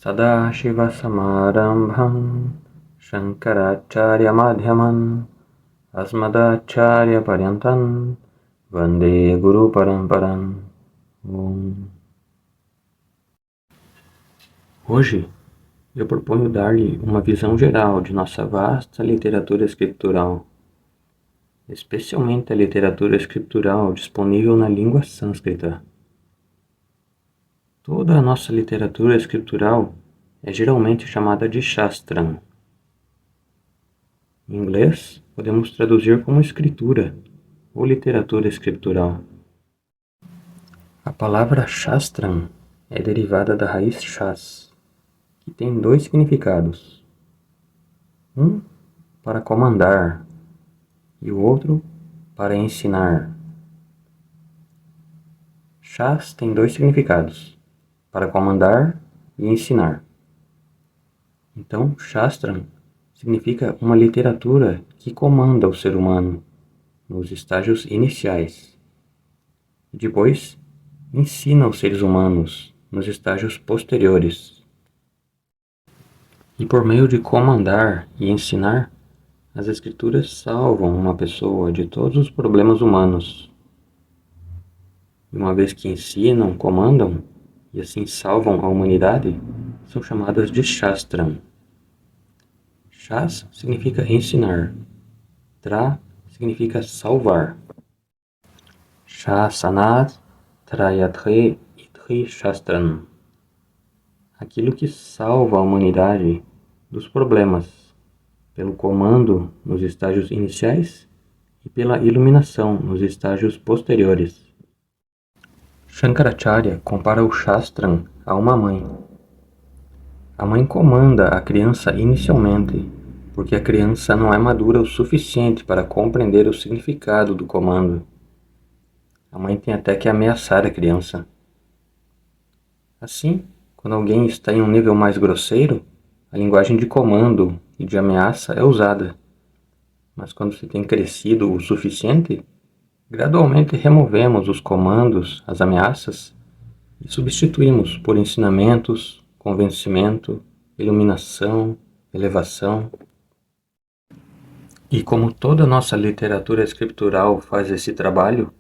Sadashivasamarambham Shankaracharya Madhyaman Asmadacharya Paryantam Vande Guru Paramparam. Hoje eu proponho dar-lhe uma visão geral de nossa vasta literatura escritural, especialmente a literatura escritural disponível na língua sânscrita. Toda a nossa literatura escritural é geralmente chamada de Shastram. Em inglês, podemos traduzir como escritura ou literatura escritural. A palavra Shastram é derivada da raiz Shas, que tem dois significados. Um para comandar e o outro para ensinar. Shas tem dois significados, para comandar e ensinar. Então, Shastram significa uma literatura que comanda o ser humano nos estágios iniciais e depois ensina os seres humanos nos estágios posteriores. E por meio de comandar e ensinar, as escrituras salvam uma pessoa de todos os problemas humanos. E uma vez que ensinam, comandam e assim salvam a humanidade, são chamadas de Shastram. Shas significa ensinar. Tra significa salvar. Shasanat Trayatre Idri Shastram. Aquilo que salva a humanidade dos problemas, pelo comando nos estágios iniciais e pela iluminação nos estágios posteriores. Shankaracharya compara o Shastram a uma mãe. A mãe comanda a criança inicialmente, porque a criança não é madura o suficiente para compreender o significado do comando. A mãe tem até que ameaçar a criança. Assim, quando alguém está em um nível mais grosseiro, a linguagem de comando e de ameaça é usada. Mas quando se tem crescido o suficiente, gradualmente removemos os comandos, as ameaças, e substituímos por ensinamentos, convencimento, iluminação, elevação. E como toda nossa literatura escritural faz esse trabalho,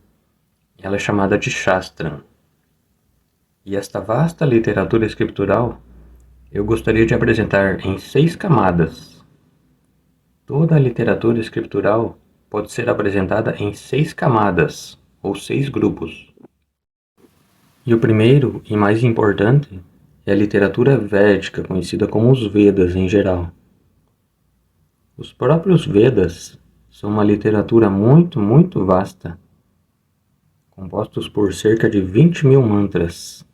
ela é chamada de Shastram. E esta vasta literatura escritural eu gostaria de apresentar em 6 camadas. Toda a literatura escritural pode ser apresentada em 6 camadas, ou 6 grupos. E o primeiro e mais importante é a literatura védica, conhecida como os Vedas em geral. Os próprios Vedas são uma literatura muito vasta, compostos por cerca de 20.000 mantras.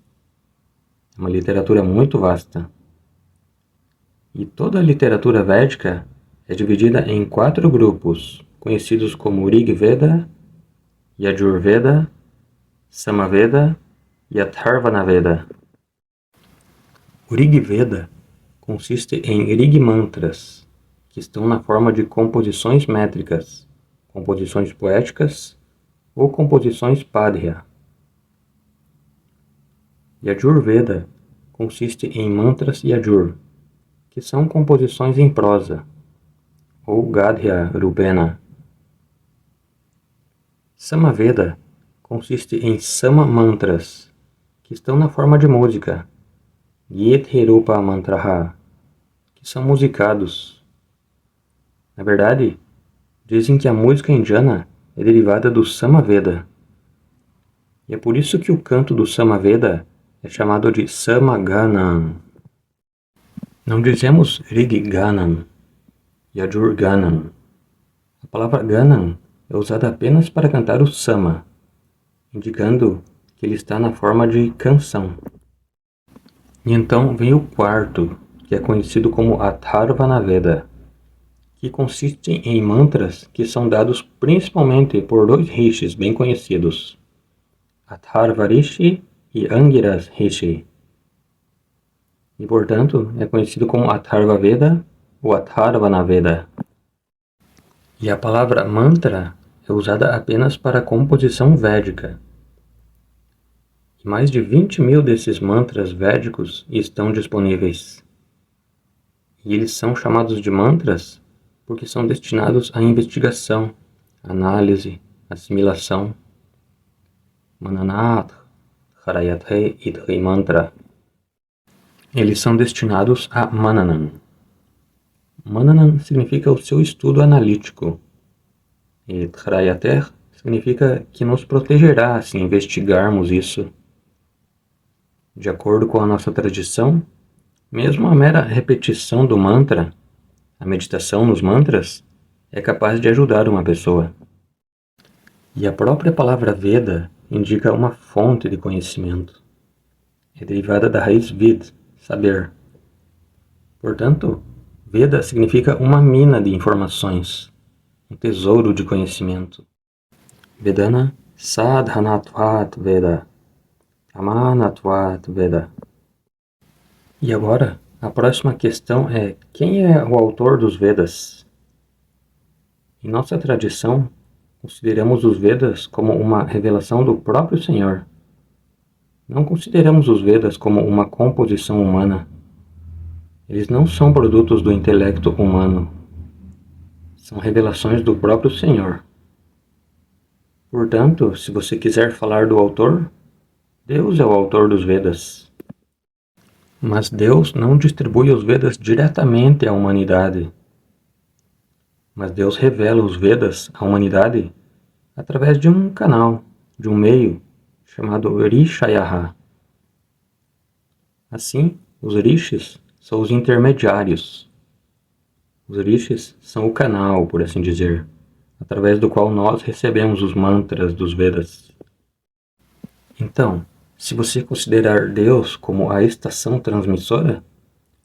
É uma literatura muito vasta. E toda a literatura védica é dividida em 4 grupos, conhecidos como Rig Veda, Yajurveda, Samaveda e Atharvana Veda. O Rig Veda consiste em Rig Mantras, que estão na forma de composições métricas, composições poéticas ou composições Padhya. Yajurveda consiste em mantras Yajur, que são composições em prosa, ou Gadhya Rupena. Samaveda consiste em Sama Mantras, que estão na forma de música, Giti Rupa Mantraha, que são musicados. Na verdade, dizem que a música indiana é derivada do Samaveda. E é por isso que o canto do Samaveda é chamado de Samaganam. Não dizemos Rigganam, Yajurganam. A palavra Ganam é usada apenas para cantar o Sama, indicando que ele está na forma de canção. E então vem o quarto, que é conhecido como Atharvana Veda, que consiste em mantras que são dados principalmente por 2 rishis bem conhecidos, Atharva Rishi e Angiras Rishi. E, portanto, é conhecido como Atharva Veda ou Atharvana Veda. E a palavra mantra é usada apenas para a composição védica. E mais de 20.000 desses mantras védicos estão disponíveis. E eles são chamados de mantras porque são destinados à investigação, análise, assimilação. Mananat Harayate Idhi Mantra. Eles são destinados a Mananam. Mananam significa o seu estudo analítico. E Harayate significa que nos protegerá se investigarmos isso. De acordo com a nossa tradição, mesmo a mera repetição do mantra, a meditação nos mantras, é capaz de ajudar uma pessoa. E a própria palavra Veda indica uma fonte de conhecimento. É derivada da raiz Vid, saber. Portanto, Veda significa uma mina de informações, um tesouro de conhecimento. Vedana Sadhanatvat Veda, Amanatvat Veda. E agora, a próxima questão é: quem é o autor dos Vedas? Em nossa tradição, consideramos os Vedas como uma revelação do próprio Senhor. Não consideramos os Vedas como uma composição humana. Eles não são produtos do intelecto humano. São revelações do próprio Senhor. Portanto, se você quiser falar do autor, Deus é o autor dos Vedas. Mas Deus não distribui os Vedas diretamente à humanidade. Mas Deus revela os Vedas à humanidade através de um canal, de um meio, chamado Rishayaha. Assim, os Rishis são os intermediários. Os Rishis são o canal, por assim dizer, através do qual nós recebemos os mantras dos Vedas. Então, se você considerar Deus como a estação transmissora,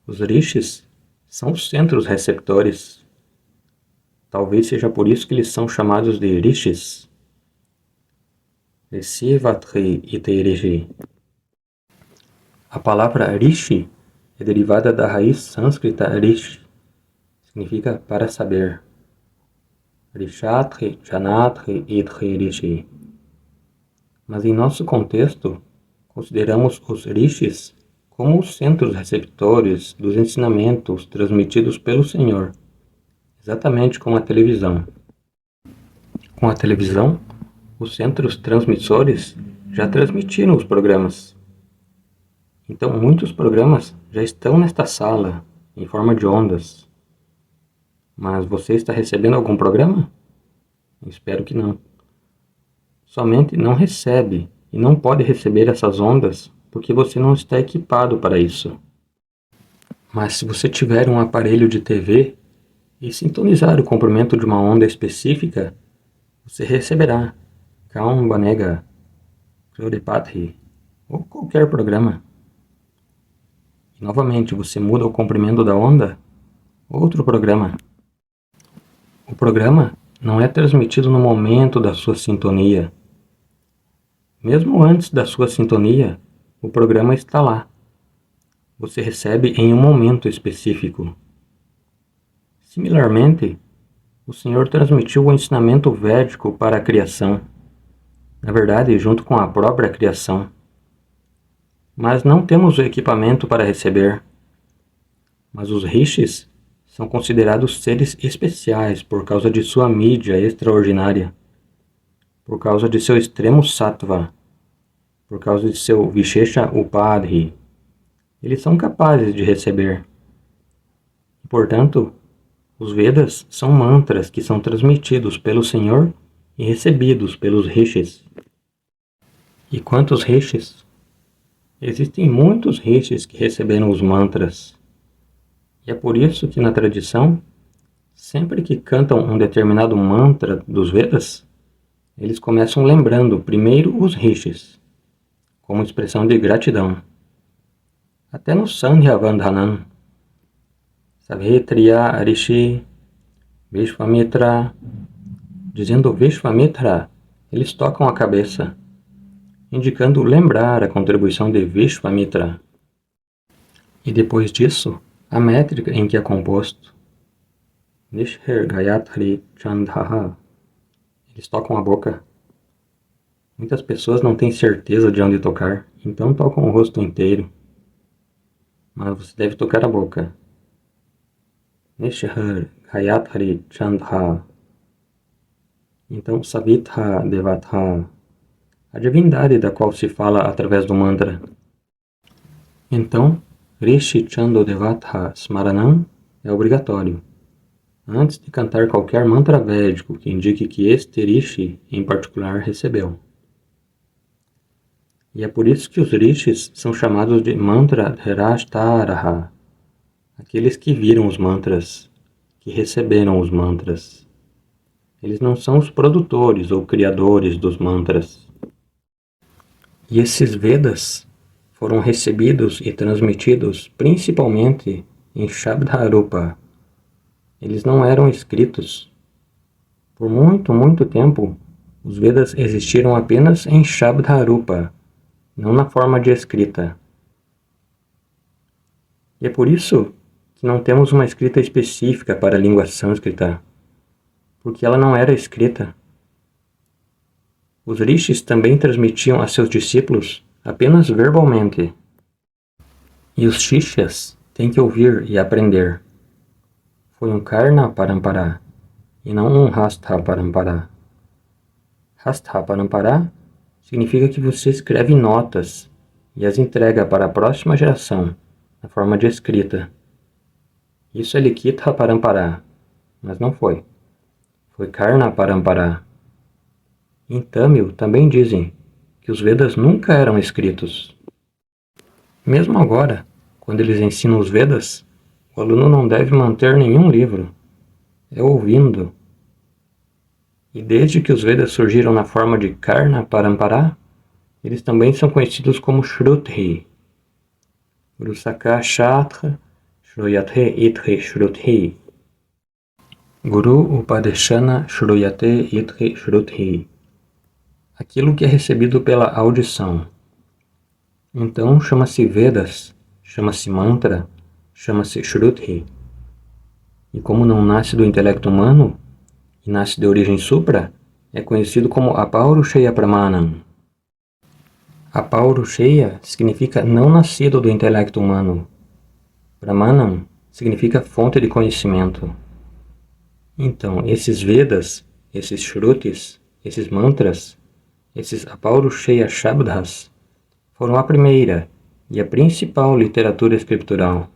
os Rishis são os centros receptores. Talvez seja por isso que eles são chamados de Rishis. Resivatri Ite. A palavra Rishi é derivada da raiz sânscrita Rish, significa para saber. Rishatri Janatri Idhi Rishi. Mas em nosso contexto, consideramos os Rishis como os centros receptores dos ensinamentos transmitidos pelo Senhor, exatamente como a televisão. Com a televisão, os centros transmissores já transmitiram os programas. Então, muitos programas já estão nesta sala, em forma de ondas. Mas você está recebendo algum programa? Espero que não. Somente não recebe e não pode receber essas ondas porque você não está equipado para isso. Mas se você tiver um aparelho de TV e sintonizar o comprimento de uma onda específica, você receberá Kaun Banega, Cleopatra ou qualquer programa. E novamente você muda o comprimento da onda, outro programa. O programa não é transmitido no momento da sua sintonia. Mesmo antes da sua sintonia, o programa está lá. Você recebe em um momento específico. Similarmente, o Senhor transmitiu o ensinamento védico para a criação. Na verdade, junto com a própria criação. Mas não temos o equipamento para receber. Mas os Rishis são considerados seres especiais por causa de sua mídia extraordinária, por causa de seu extremo sattva, por causa de seu Vishesha Upadhi. Eles são capazes de receber. Portanto, os Vedas são mantras que são transmitidos pelo Senhor e recebidos pelos Rishis. E quantos Rishis? Existem muitos Rishis que receberam os mantras. E é por isso que na tradição, sempre que cantam um determinado mantra dos Vedas, eles começam lembrando primeiro os Rishis, como expressão de gratidão. Até no Sandhya Vandhanam, Savitriya Rishi Vishvamitra, dizendo Vishvamitra, eles tocam a cabeça, indicando lembrar a contribuição de Vishvamitra. E depois disso, a métrica em que é composto. Nishir Gayatri Chandhaha. Eles tocam a boca. Muitas pessoas não têm certeza de onde tocar, então tocam o rosto inteiro. Mas você deve tocar a boca. Nishhar Gayathri Chandha. Então, Savitha Devatha, a divindade da qual se fala através do mantra. Então, Rishi Chando Devatha Smaranam é obrigatório. Antes de cantar qualquer mantra védico que indique que este Rishi, em particular, recebeu. E é por isso que os Rishis são chamados de Mantra Dharashtaraha, aqueles que viram os mantras, que receberam os mantras. Eles não são os produtores ou criadores dos mantras. E esses Vedas foram recebidos e transmitidos principalmente em Shabdarupa. Eles não eram escritos. Por muito, muito tempo, os Vedas existiram apenas em Shabdarupa, não na forma de escrita. E é por isso que não temos uma escrita específica para a língua sânscrita, porque ela não era escrita. Os rishis também transmitiam a seus discípulos apenas verbalmente. E os shishyas têm que ouvir e aprender. Foi um Karna Parampara, e não um Hastha Parampara. Hastha Parampara significa que você escreve notas e as entrega para a próxima geração, na forma de escrita. Isso é Likitha Parampara, mas não foi. Foi Karna Parampara. Em Tamil também dizem que os Vedas nunca eram escritos. Mesmo agora, quando eles ensinam os Vedas, o aluno não deve manter nenhum livro. É ouvindo. E desde que os Vedas surgiram na forma de Karna Parampara, eles também são conhecidos como Shruti. Guru-Sakha Shatra Shruyate Itre Shruti. Guru Upadeshana Shruyate Itre Shruti. Aquilo que é recebido pela audição. Então chama-se Vedas, chama-se Mantra, chama-se Shruti. E como não nasce do intelecto humano, e nasce de origem supra, é conhecido como Apaurushaya Pramanam. Apaurushaya significa não nascido do intelecto humano. Pramanam significa fonte de conhecimento. Então, esses Vedas, esses Shrutis, esses mantras, esses Apaurushaya Shabdas, foram a primeira e a principal literatura escritural.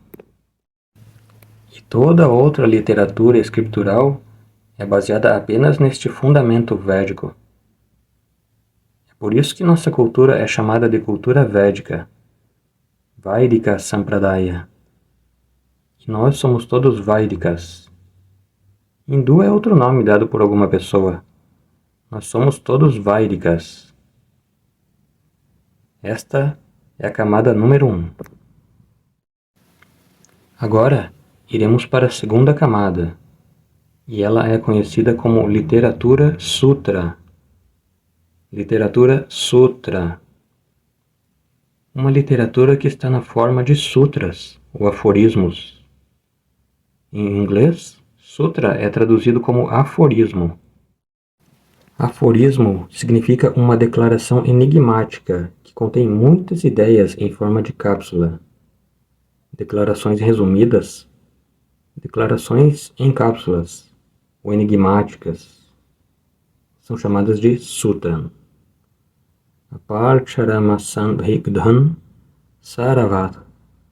E toda outra literatura escritural é baseada apenas neste fundamento védico. É por isso que nossa cultura é chamada de cultura védica, Vaidika Sampradaya. E nós somos todos Vaidikas. Hindu é outro nome dado por alguma pessoa. Nós somos todos Vaidikas. Esta é a camada número 1. Agora, iremos para a segunda camada, e ela é conhecida como literatura sutra. Literatura sutra. Uma literatura que está na forma de sutras, ou aforismos. Em inglês, sutra é traduzido como aforismo. Aforismo significa uma declaração enigmática que contém muitas ideias em forma de cápsula. Declarações resumidas, declarações em cápsulas ou enigmáticas são chamadas de sutra. Aparcharamasandhigdhan Saravat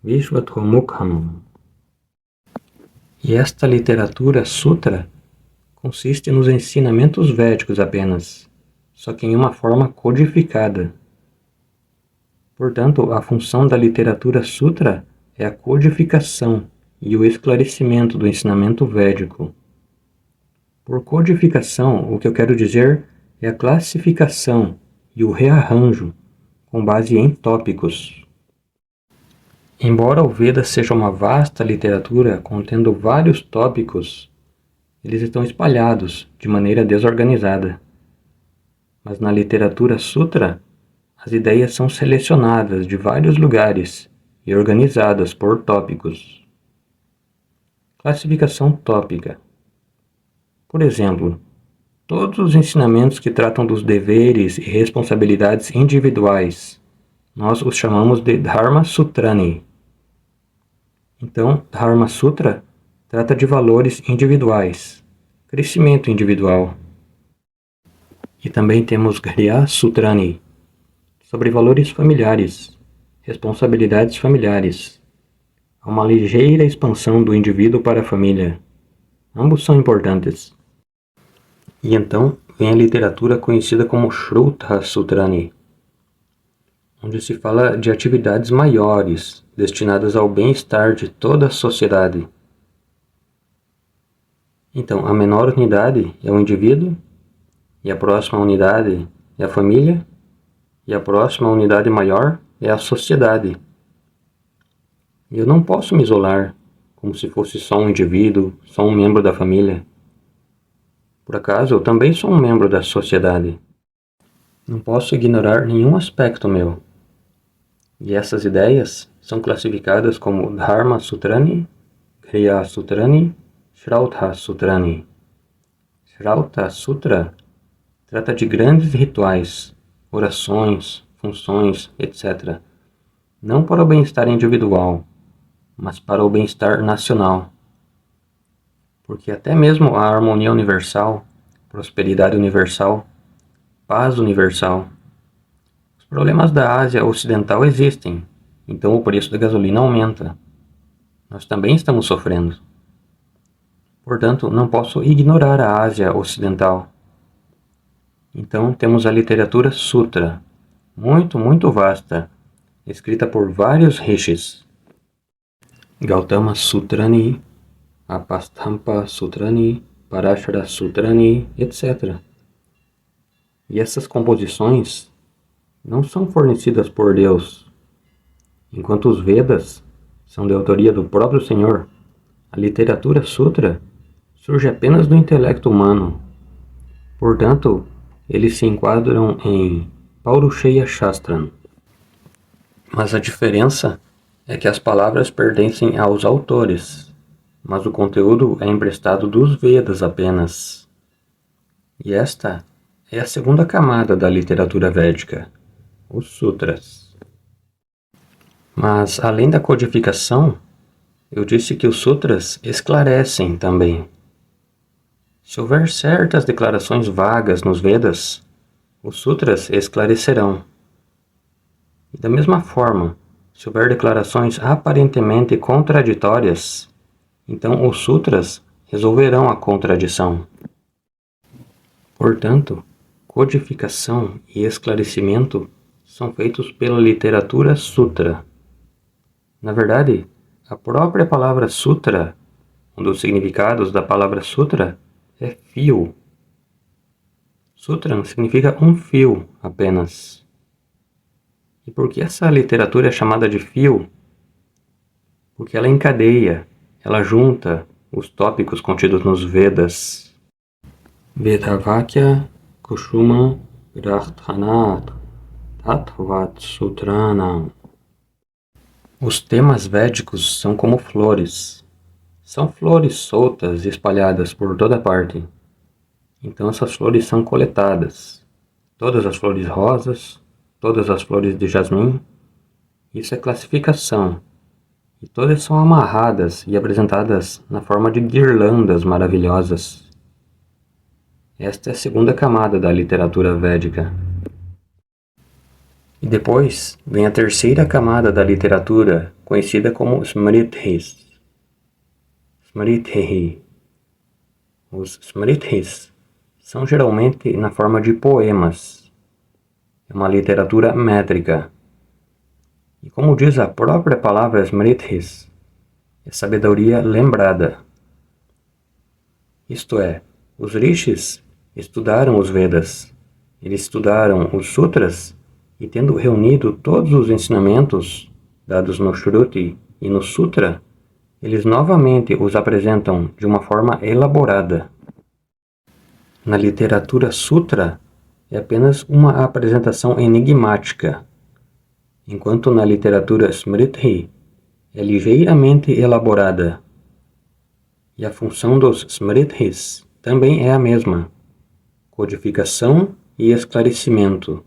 Vishvathomukham. E esta literatura sutra consiste nos ensinamentos védicos apenas, só que em uma forma codificada. Portanto, a função da literatura sutra é a codificação e o esclarecimento do ensinamento védico. Por codificação, o que eu quero dizer é a classificação e o rearranjo com base em tópicos. Embora o Veda seja uma vasta literatura contendo vários tópicos, eles estão espalhados de maneira desorganizada. Mas na literatura sutra, as ideias são selecionadas de vários lugares e organizadas por tópicos. Classificação tópica. Por exemplo, todos os ensinamentos que tratam dos deveres e responsabilidades individuais. Nós os chamamos de Dharma Sutrani. Então, Dharma Sutra trata de valores individuais, crescimento individual. E também temos Griya Sutrani, sobre valores familiares, responsabilidades familiares. Há uma ligeira expansão do indivíduo para a família. Ambos são importantes. E então vem a literatura conhecida como Shruta Sutrani, onde se fala de atividades maiores, destinadas ao bem-estar de toda a sociedade. Então, a menor unidade é o indivíduo, e a próxima unidade é a família, e a próxima unidade maior é a sociedade. E eu não posso me isolar, como se fosse só um indivíduo, só um membro da família. Por acaso, eu também sou um membro da sociedade. Não posso ignorar nenhum aspecto meu. E essas ideias são classificadas como Dharma Sutrani, Griya Sutrani, Shrauta Sutrani. Shrauta Sutra trata de grandes rituais, orações, funções, etc. Não para o bem-estar individual, mas para o bem-estar nacional. Porque até mesmo a harmonia universal, prosperidade universal, paz universal. Os problemas da Ásia Ocidental existem, então o preço da gasolina aumenta. Nós também estamos sofrendo. Portanto, não posso ignorar a Ásia Ocidental. Então temos a literatura Sutra, muito vasta, escrita por vários rishis. Gautama Sutrani, Apasthampa Sutrani, Parashara Sutrani, etc. E essas composições não são fornecidas por Deus. Enquanto os Vedas são de autoria do próprio Senhor, a literatura Sutra surge apenas do intelecto humano. Portanto, eles se enquadram em Paurusheya Shastram. Mas a diferença é que as palavras pertencem aos autores, mas o conteúdo é emprestado dos Vedas apenas. E esta é a segunda camada da literatura védica, os Sutras. Mas, além da codificação, eu disse que os Sutras esclarecem também. Se houver certas declarações vagas nos Vedas, os Sutras esclarecerão. E da mesma forma, se houver declarações aparentemente contraditórias, então os Sutras resolverão a contradição. Portanto, codificação e esclarecimento são feitos pela literatura Sutra. Na verdade, a própria palavra Sutra, um dos significados da palavra Sutra, é fio. Sutram significa um fio apenas. E por que essa literatura é chamada de fio? Porque ela encadeia, ela junta os tópicos contidos nos Vedas. Vedavakya Kushuma Grarthanat Tattvat Sutranam. Os temas védicos são como flores. São flores soltas e espalhadas por toda parte. Então essas flores são coletadas. Todas as flores rosas, todas as flores de jasmim. Isso é classificação. E todas são amarradas e apresentadas na forma de guirlandas maravilhosas. Esta é a segunda camada da literatura védica. E depois vem a terceira camada da literatura, conhecida como Smritis. Smriti. Os Smritis são geralmente na forma de poemas. É uma literatura métrica. E como diz a própria palavra Smritis, é sabedoria lembrada. Isto é, os rishis estudaram os Vedas, eles estudaram os Sutras e, tendo reunido todos os ensinamentos dados no Shruti e no Sutra, eles novamente os apresentam de uma forma elaborada. Na literatura Sutra, é apenas uma apresentação enigmática, enquanto na literatura Smriti é ligeiramente elaborada. E a função dos Smritis também é a mesma. codificação e esclarecimento.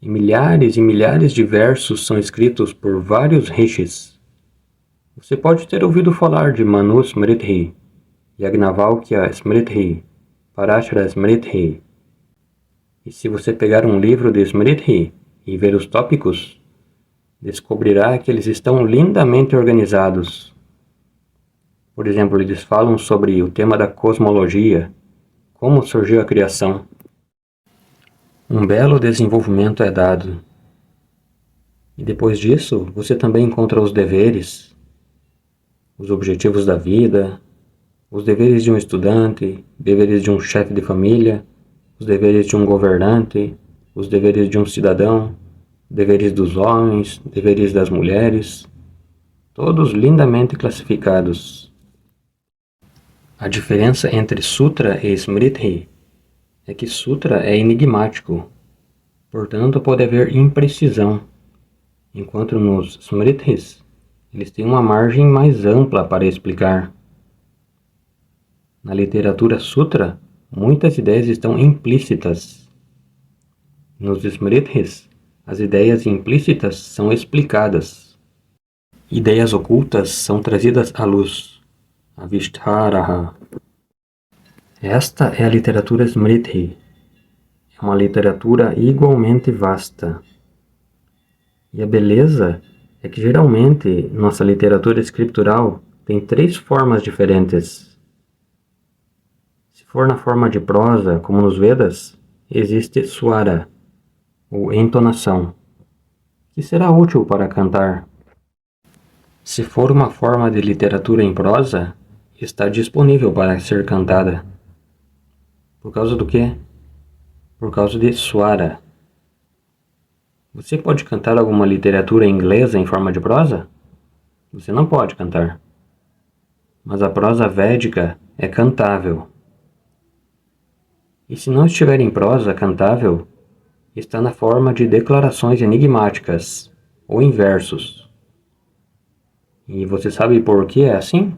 E milhares de versos são escritos por vários rishis. Você pode ter ouvido falar de Manu Smriti, Yagnavalkya Smriti, Parashara Smriti. E se você pegar um livro de Smriti e ver os tópicos, descobrirá que eles estão lindamente organizados. Por exemplo, eles falam sobre o tema da cosmologia, como surgiu a criação. Um belo desenvolvimento é dado. E depois disso, você também encontra os deveres, os objetivos da vida, os deveres de um estudante, deveres de um chefe de família, os deveres de um governante, os deveres de um cidadão, deveres dos homens, deveres das mulheres, todos lindamente classificados. A diferença entre Sutra e Smriti é que Sutra é enigmático, portanto pode haver imprecisão, enquanto nos Smritis eles têm uma margem mais ampla para explicar. Na literatura Sutra, muitas ideias estão implícitas. Nos Smritis, as ideias implícitas são explicadas. Ideias ocultas são trazidas à luz. Avistaraha. Esta é a literatura Smriti. É uma literatura igualmente vasta. E a beleza é que geralmente nossa literatura escritural tem 3 formas diferentes. Se for na forma de prosa, como nos Vedas, existe swara, ou entonação, que será útil para cantar. Se for uma forma de literatura em prosa, está disponível para ser cantada. Por causa do quê? Por causa de swara. Você pode cantar alguma literatura inglesa em forma de prosa? Você não pode cantar. Mas a prosa védica é cantável. E se não estiver em prosa cantável, está na forma de declarações enigmáticas, ou em versos. E você sabe por que é assim?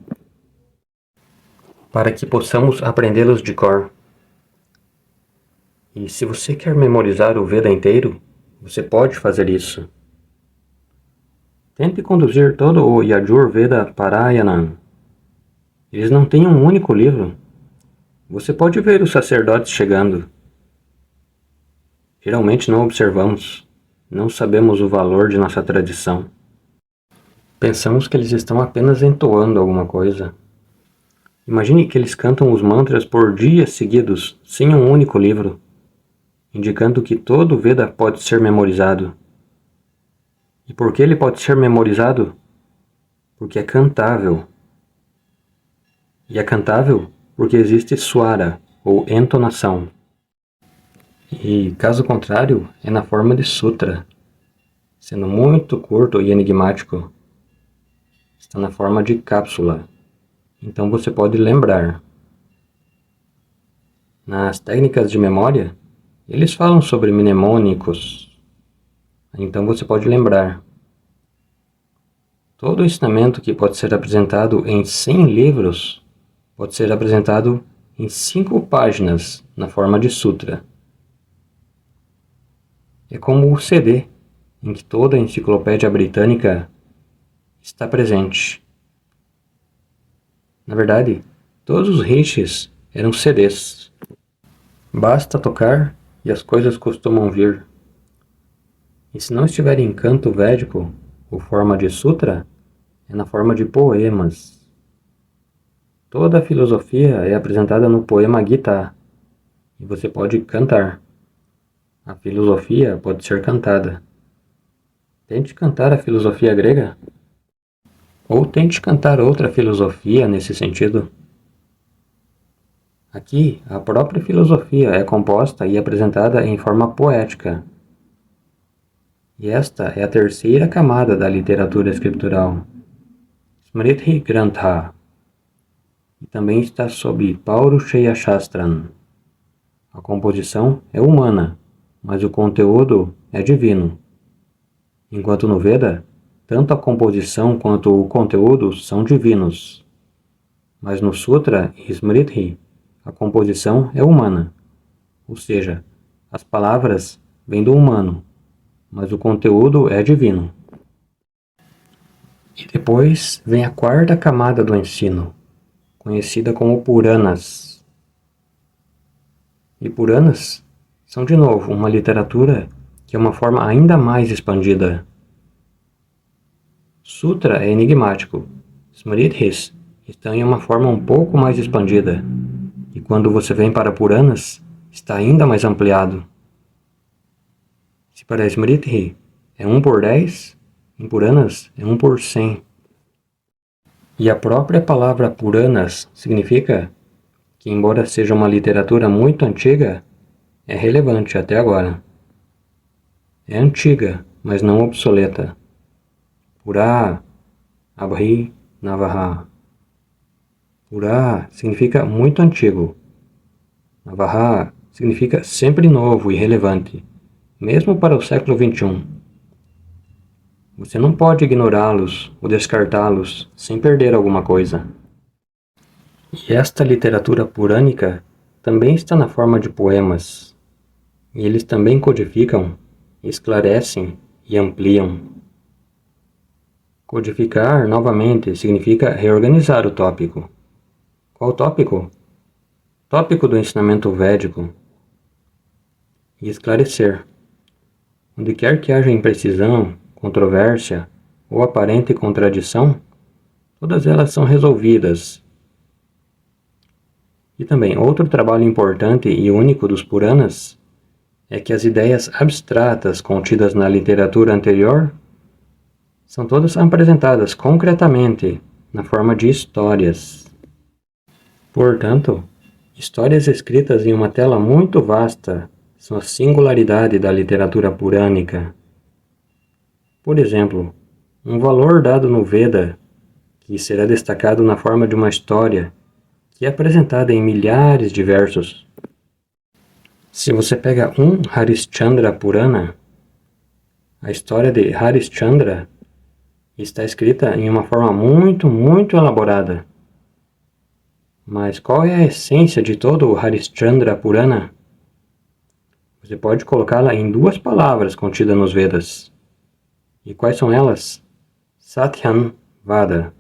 Para que possamos aprendê-los de cor. E se você quer memorizar o Veda inteiro, você pode fazer isso. Tente conduzir todo o Yajur Veda Parayanam. Eles não têm um único livro. Você pode ver os sacerdotes chegando. Geralmente não observamos, não sabemos o valor de nossa tradição. Pensamos que eles estão apenas entoando alguma coisa. Imagine que eles cantam os mantras por dias seguidos, sem um único livro, indicando que todo o Veda pode ser memorizado. E por que ele pode ser memorizado? Porque é cantável. E é cantável porque existe swara, ou entonação. E, caso contrário, é na forma de sutra, sendo muito curto e enigmático. Está na forma de cápsula. Então você pode lembrar. Nas técnicas de memória, eles falam sobre mnemônicos. Então você pode lembrar. Todo ensinamento que pode ser apresentado em 100 livros pode ser apresentado em 5 páginas na forma de sutra. É como o CD, em que toda a enciclopédia britânica está presente. Na verdade, todos os rishis eram CDs. Basta tocar e as coisas costumam vir. E se não estiver em canto védico ou forma de sutra, é na forma de poemas. Toda a filosofia é apresentada no poema Gita, e você pode cantar. A filosofia pode ser cantada. Tente cantar a filosofia grega. Ou tente cantar outra filosofia nesse sentido. Aqui, a própria filosofia é composta e apresentada em forma poética. E esta é a terceira camada da literatura escritural, Smriti Grantha, e também está sob Paurusheya Shastram. A composição é humana, mas o conteúdo é divino. Enquanto no Veda, tanto a composição quanto o conteúdo são divinos. Mas no Sutra e Smriti, a composição é humana, ou seja, as palavras vêm do humano, mas o conteúdo é divino. E depois vem a quarta camada do ensino, conhecida como Puranas. E Puranas são, de novo, uma literatura que é uma forma ainda mais expandida. Sutra é enigmático. Smritis estão em uma forma um pouco mais expandida. E quando você vem para Puranas, está ainda mais ampliado. Se para Smriti é 1 por 10, em Puranas é 1 por 100. E a própria palavra Puranas significa que, embora seja uma literatura muito antiga, é relevante até agora. É antiga, mas não obsoleta. Pura, Abhi, Navaha. Pura significa muito antigo. Navaha significa sempre novo e relevante, mesmo para o século XXI. Você não pode ignorá-los ou descartá-los sem perder alguma coisa. E esta literatura purânica também está na forma de poemas, e eles também codificam, esclarecem e ampliam. Codificar, novamente, significa reorganizar o tópico. Qual tópico? Tópico do ensinamento védico. E esclarecer. Onde quer que haja imprecisão, controvérsia ou aparente contradição, todas elas são resolvidas. E também outro trabalho importante e único dos Puranas é que as ideias abstratas contidas na literatura anterior são todas apresentadas concretamente na forma de histórias. Portanto, histórias escritas em uma tela muito vasta são a singularidade da literatura purânica. Por exemplo, um valor dado no Veda, que será destacado na forma de uma história, que é apresentada em milhares de versos. Se você pega um Harishchandra Purana, a história de Harishchandra está escrita em uma forma muito elaborada. Mas qual é a essência de todo o Harishchandra Purana? Você pode colocá-la em 2 palavras contidas nos Vedas. E quais são elas? Satyam Vada.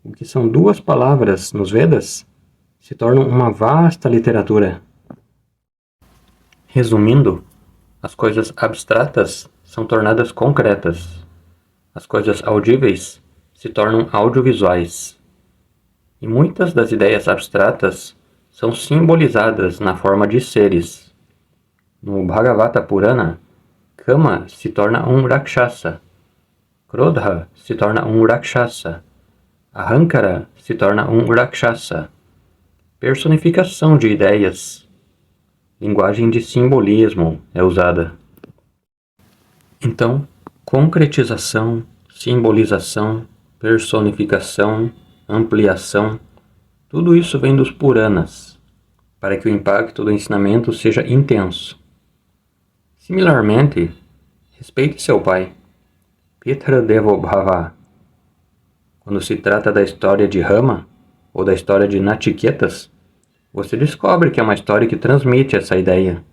O que são 2 palavras nos Vedas se tornam uma vasta literatura. Resumindo, as coisas abstratas são tornadas concretas. As coisas audíveis se tornam audiovisuais. E muitas das ideias abstratas são simbolizadas na forma de seres. No Bhagavata Purana, Kama se torna um Rakshasa, Krodha se torna um Rakshasa, Ahankara se torna um Rakshasa. Personificação de ideias. Linguagem de simbolismo é usada. Então, concretização, simbolização, personificação, ampliação, tudo isso vem dos Puranas, para que o impacto do ensinamento seja intenso. Similarmente, respeite seu pai, Pitra Devo Bhava. Quando se trata da história de Rama, ou da história de Nachiketas, você descobre que é uma história que transmite essa ideia.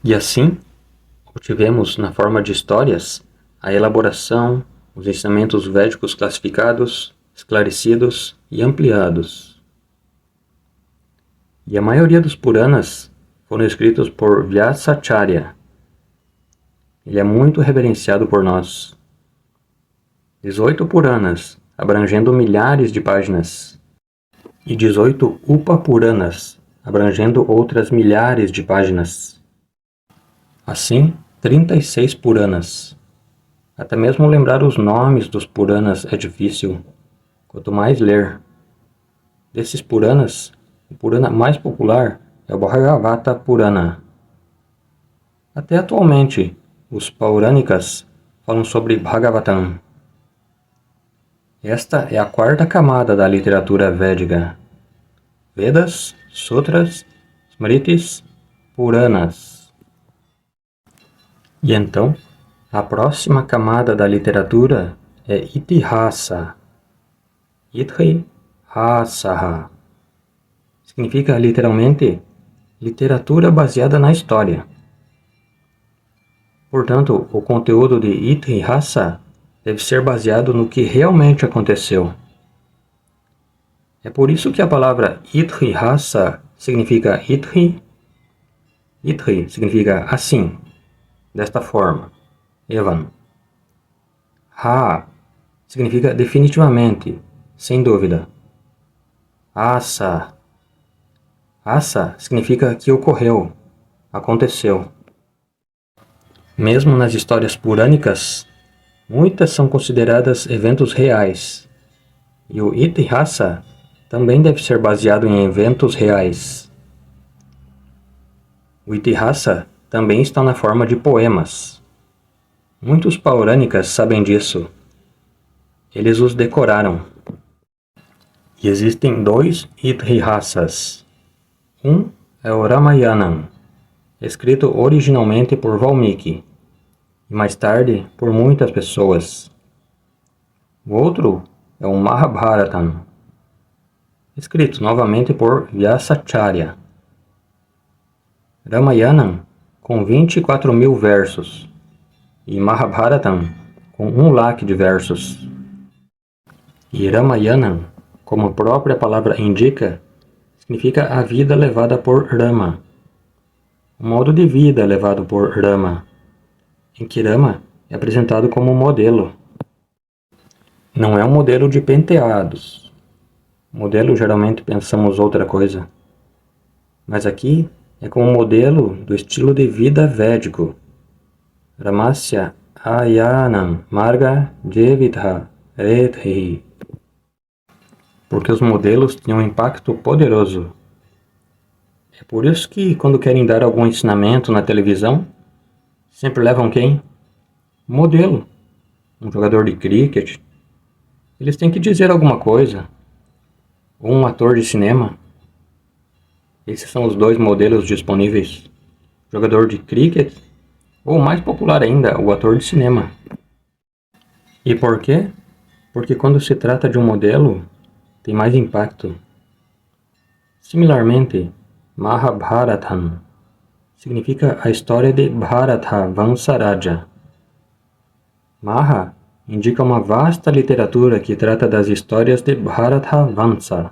E assim, obtivemos na forma de histórias a elaboração, os ensinamentos védicos classificados, esclarecidos e ampliados. E a maioria dos Puranas foram escritos por Vyasacharya. Ele é muito reverenciado por nós. 18 Puranas, abrangendo milhares de páginas. E 18 Upapuranas, abrangendo outras milhares de páginas. Assim, 36 Puranas. Até mesmo lembrar os nomes dos Puranas é difícil, quanto mais ler. Desses Puranas, o Purana mais popular é o Bhagavata Purana. Até atualmente, os Pauranikas falam sobre Bhagavatam. Esta é a 4ª camada da literatura védica. Vedas, Sutras, Smritis, Puranas. E então, a próxima camada da literatura é Itihasa. Itihasa significa literalmente literatura baseada na história. Portanto, o conteúdo de Itihasa deve ser baseado no que realmente aconteceu. É por isso que a palavra Itihasa significa Ithi. Ithi significa assim, desta forma. Evan. Ha significa definitivamente, sem dúvida. Asa. Asa significa que ocorreu, aconteceu. Mesmo nas histórias purânicas, muitas são consideradas eventos reais. E o Itihasa também deve ser baseado em eventos reais. O Itihasa também está na forma de poemas. Muitos paurânicas sabem disso. Eles os decoraram. E existem 2 Itihasas. Um é o Ramayana, escrito originalmente por Valmiki, e mais tarde por muitas pessoas. O outro é o Mahabharata, escrito novamente por Vyasacharya. Ramayana com 24.000 versos e Mahabharata com 1 lakh de versos. E Ramayana, como a própria palavra indica, significa a vida levada por Rama, o modo de vida levado por Rama, em que Rama é apresentado como modelo. Não é um modelo de penteados. Modelo geralmente pensamos outra coisa. Mas aqui é como modelo do estilo de vida védico. Ramasya Ayanam Marga Jevitha Rethi. Porque os modelos tinham um impacto poderoso. É por isso que, quando querem dar algum ensinamento na televisão, sempre levam quem? Modelo. Um jogador de cricket. Eles têm que dizer alguma coisa. Ou um ator de cinema. Esses são os 2 modelos disponíveis. Jogador de cricket, ou mais popular ainda, o ator de cinema. E por quê? Porque quando se trata de um modelo, tem mais impacto. Similarmente, Mahabharatan significa a história de Bharata Vansaraja. Maha indica uma vasta literatura que trata das histórias de Bharata Vansa.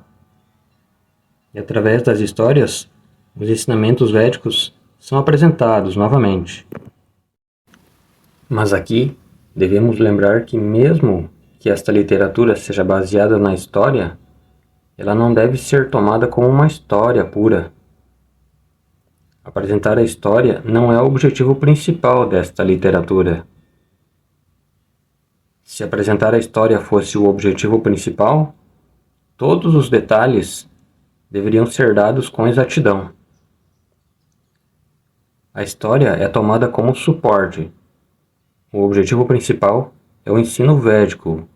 E através das histórias, os ensinamentos védicos são apresentados novamente. Mas aqui, devemos lembrar que mesmo que esta literatura seja baseada na história, ela não deve ser tomada como uma história pura. Apresentar a história não é o objetivo principal desta literatura. Se apresentar a história fosse o objetivo principal, todos os detalhes deveriam ser dados com exatidão. A história é tomada como suporte. O objetivo principal é o ensino védico.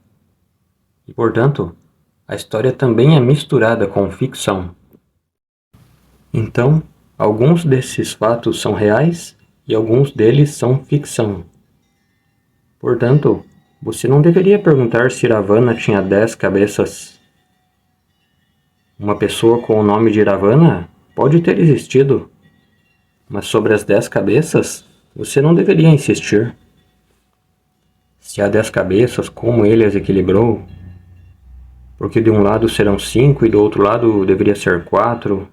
E, portanto, a história também é misturada com ficção. Então, alguns desses fatos são reais e alguns deles são ficção. Portanto, você não deveria perguntar se Ravana tinha 10 cabeças. Uma pessoa com o nome de Ravana pode ter existido, mas sobre as 10 cabeças, você não deveria insistir. Se há 10 cabeças, como ele as equilibrou? Porque de um lado serão 5 e do outro lado deveria ser 4,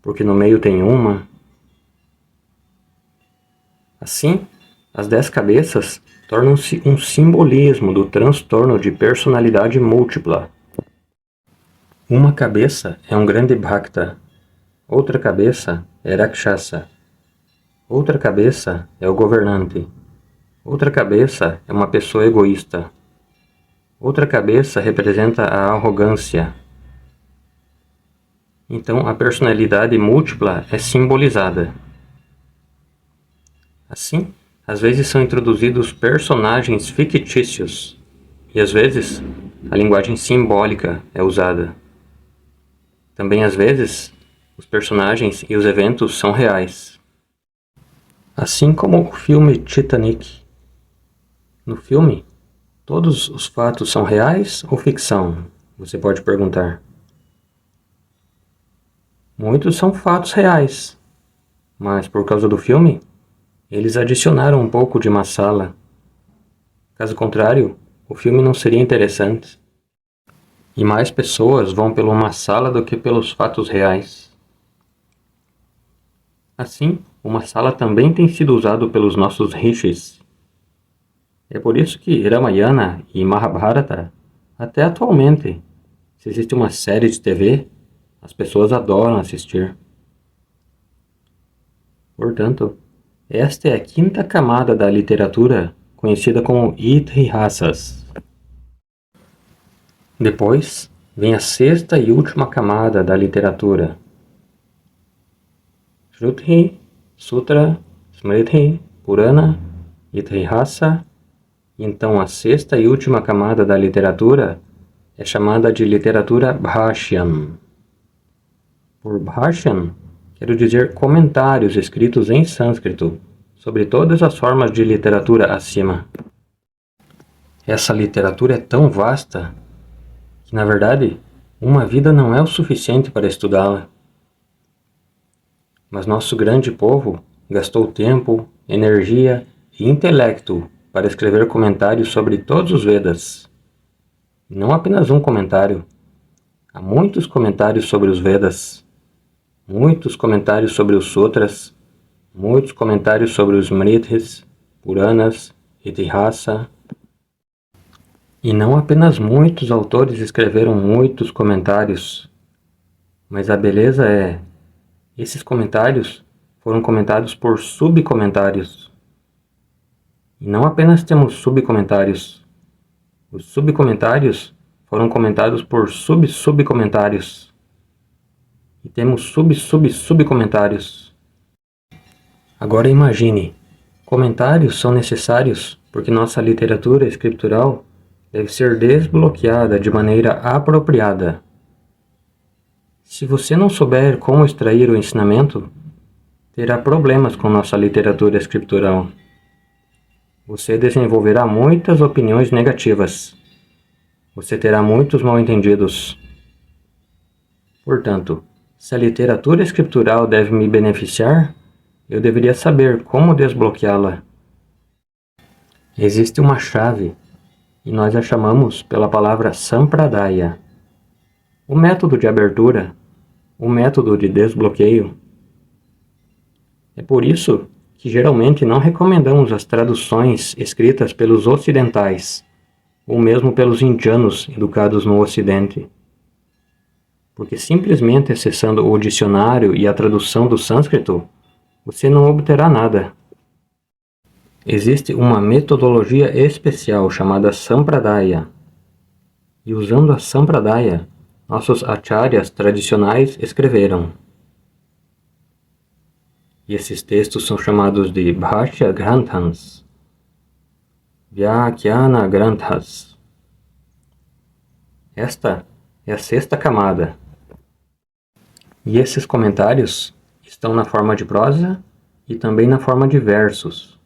porque no meio tem uma. Assim, as 10 cabeças tornam-se um simbolismo do transtorno de personalidade múltipla. Uma cabeça é um grande bhakta, outra cabeça é Rakshasa, outra cabeça é o governante, outra cabeça é uma pessoa egoísta, outra cabeça representa a arrogância. Então a personalidade múltipla é simbolizada. Assim, às vezes são introduzidos personagens fictícios, e às vezes a linguagem simbólica é usada. Também às vezes, os personagens e os eventos são reais. Assim como o filme Titanic. No filme, todos os fatos são reais ou ficção? Você pode perguntar. Muitos são fatos reais, mas por causa do filme, eles adicionaram um pouco de masala. Caso contrário, o filme não seria interessante. E mais pessoas vão pelo masala do que pelos fatos reais. Assim, o masala também tem sido usado pelos nossos rishis. É por isso que Ramayana e Mahabharata, até atualmente, se existe uma série de TV, as pessoas adoram assistir. Portanto, esta é a quinta camada da literatura, conhecida como Itihasas. Depois, vem a sexta e última camada da literatura. Shruti, Sutra, Smriti, Purana, Itihasa. Então a sexta e última camada da literatura é chamada de literatura Bhashyan. Por Bhashyan, quero dizer comentários escritos em sânscrito sobre todas as formas de literatura acima. Essa literatura é tão vasta que, na verdade, uma vida não é o suficiente para estudá-la. Mas nosso grande povo gastou tempo, energia e intelecto para escrever comentários sobre todos os Vedas. E não apenas um comentário. Há muitos comentários sobre os Vedas, muitos comentários sobre os Sutras, muitos comentários sobre os Smritis, Puranas, Itihasa. E não apenas muitos autores escreveram muitos comentários, mas a beleza é, esses comentários foram comentados por subcomentários. E não apenas temos subcomentários, os subcomentários foram comentados por subcomentários. E temos subcomentários. Agora imagine, comentários são necessários porque nossa literatura escritural deve ser desbloqueada de maneira apropriada. Se você não souber como extrair o ensinamento, terá problemas com nossa literatura escritural. Você desenvolverá muitas opiniões negativas. Você terá muitos mal-entendidos. Portanto, se a literatura escritural deve me beneficiar, eu deveria saber como desbloqueá-la. Existe uma chave, e nós a chamamos pela palavra Sampradaya. O método de abertura, o método de desbloqueio. É por isso que geralmente não recomendamos as traduções escritas pelos ocidentais, ou mesmo pelos indianos educados no Ocidente. Porque simplesmente acessando o dicionário e a tradução do sânscrito, você não obterá nada. Existe uma metodologia especial chamada Sampradaya. E usando a Sampradaya, nossos acharyas tradicionais escreveram. E esses textos são chamados de Bhashya Granthas, Vyakhyana Granthas. Esta é a sexta camada. E esses comentários estão na forma de prosa e também na forma de versos.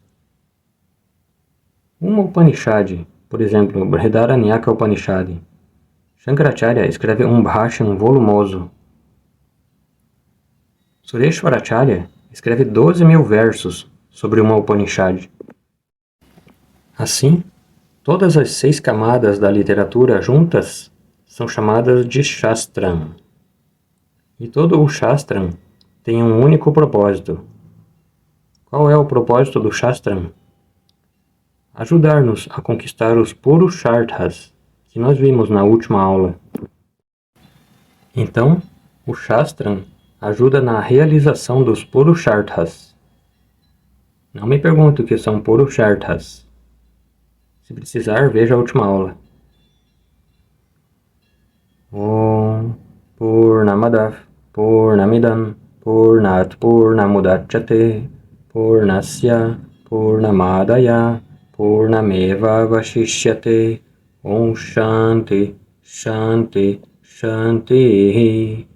Uma Upanishad, por exemplo, Brihadaranyaka Upanishad, Shankaracharya escreve um Bhashyan volumoso. Sureshwaracharya escreve 12.000 versos sobre uma Upanishad. Assim, todas as 6 camadas da literatura juntas são chamadas de Shastram. E todo o Shastram tem um único propósito. Qual é o propósito do Shastram? Ajudar-nos a conquistar os Purusharthas, que nós vimos na última aula. Então, o Shastram ajuda na realização dos Purusharthas. Não me pergunte o que são Purusharthas. Se precisar, veja a última aula. Om Purnamadav Purnamidam Purnat Purnamudachyate Purnasya Purnamadaya Purnameva Vashishyate Om Shanti Shanti Shanti